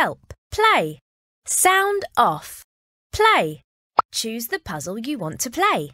Help. Play. Sound off. Play. Choose the puzzle you want to play.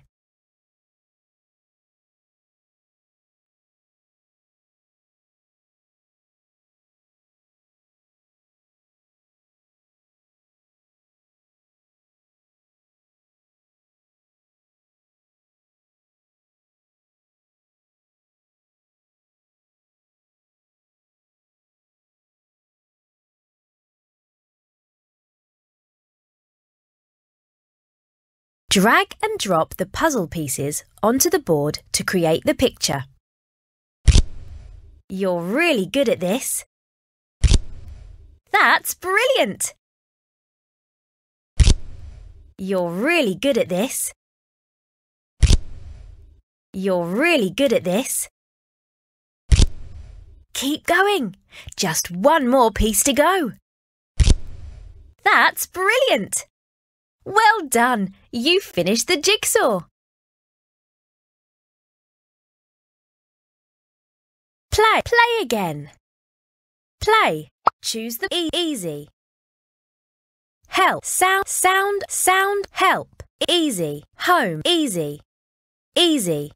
Drag and drop the puzzle pieces onto the board to create the picture. You're really good at this. That's brilliant! You're really good at this. You're really good at this. Keep going. Just one more piece to go. That's brilliant! Well done! You finished the jigsaw. Play. Play again. Play. Choose the easy. Help. Sound. Help. Easy. Home. Easy. Easy.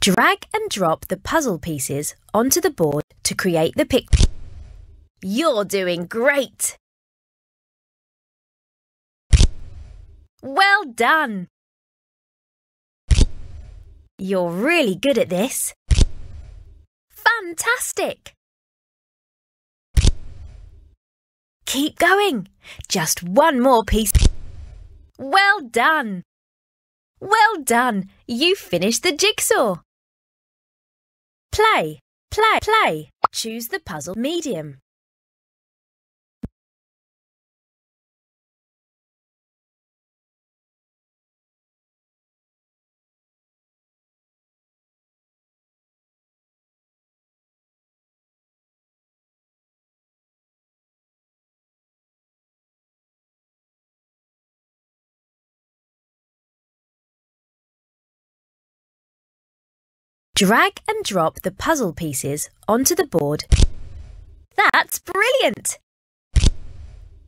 Drag and drop the puzzle pieces onto the board to create the picture. You're doing great! Well done! You're really good at this. Fantastic! Keep going. Just one more piece. Well done! Well done! You finished the jigsaw. Play. Play. Choose the puzzle medium. Drag and drop the puzzle pieces onto the board. That's brilliant!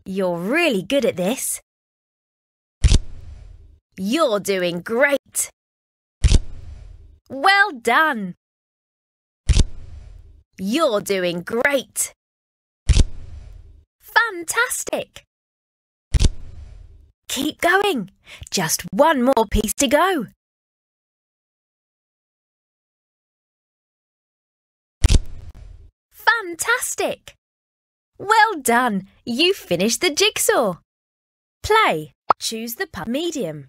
You're really good at this. You're doing great! Well done! You're doing great! Fantastic! Keep going. Just one more piece to go. Fantastic! Well done! You finished the jigsaw. Play. Choose the medium.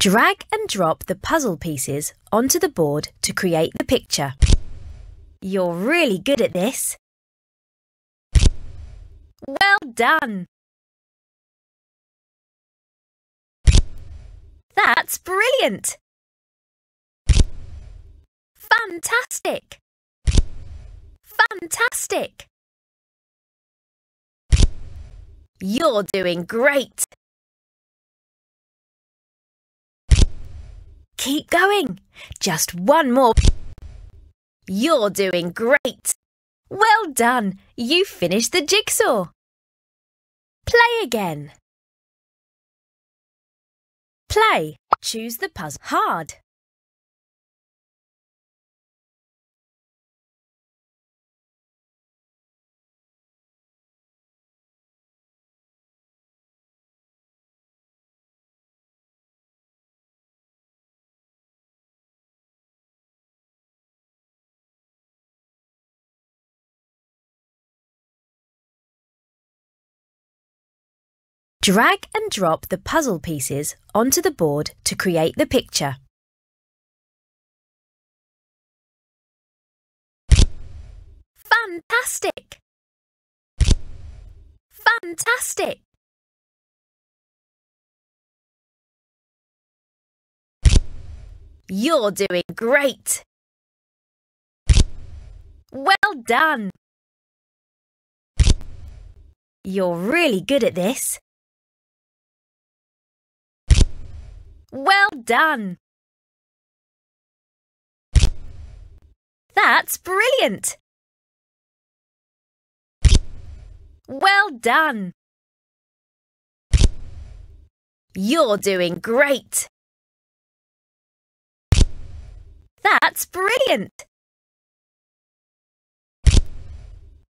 Drag and drop the puzzle pieces onto the board to create the picture. You're really good at this. Well done! That's brilliant! Fantastic! Fantastic! You're doing great! Keep going. Just one more. You're doing great. Well done. You finished the jigsaw. Play again. Play. Choose the puzzle. Hard. Drag and drop the puzzle pieces onto the board to create the picture. Fantastic! Fantastic! You're doing great! Well done! You're really good at this. Well done! That's brilliant! Well done! You're doing great! That's brilliant!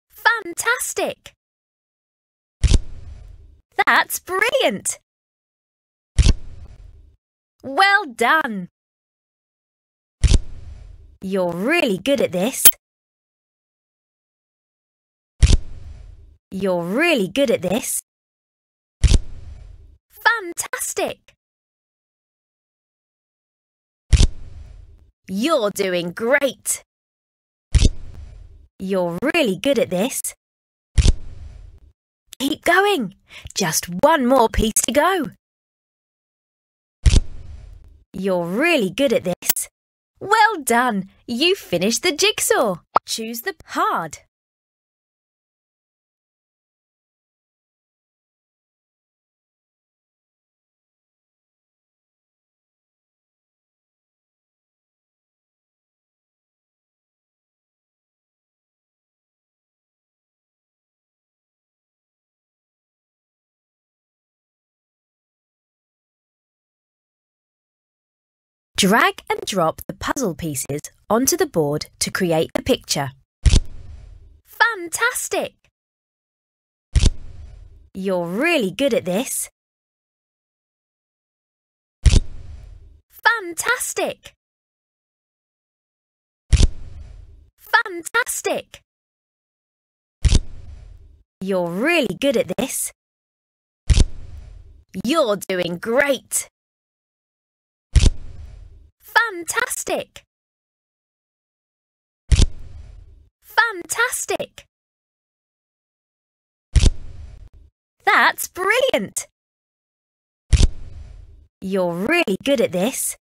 Fantastic! That's brilliant! Well done! You're really good at this. You're really good at this. Fantastic! You're doing great. You're really good at this. Keep going. Just one more piece to go. You're really good at this. Well done. You finished the jigsaw. Choose the hard. Drag and drop the puzzle pieces onto the board to create the picture. Fantastic! You're really good at this. Fantastic! Fantastic! You're really good at this. You're doing great. Fantastic! Fantastic! That's brilliant! You're really good at this.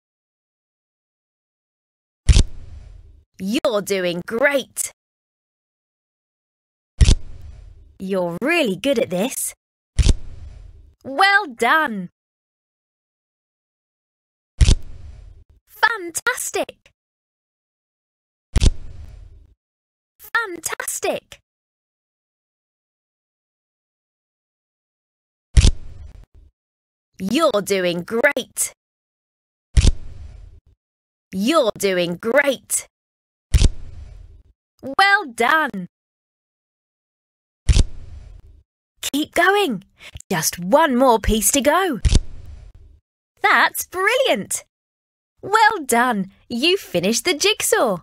You're doing great! You're really good at this. Well done! Fantastic! Fantastic! You're doing great! You're doing great! Well done! Keep going! Just one more piece to go. That's brilliant! Well done! You finished the jigsaw.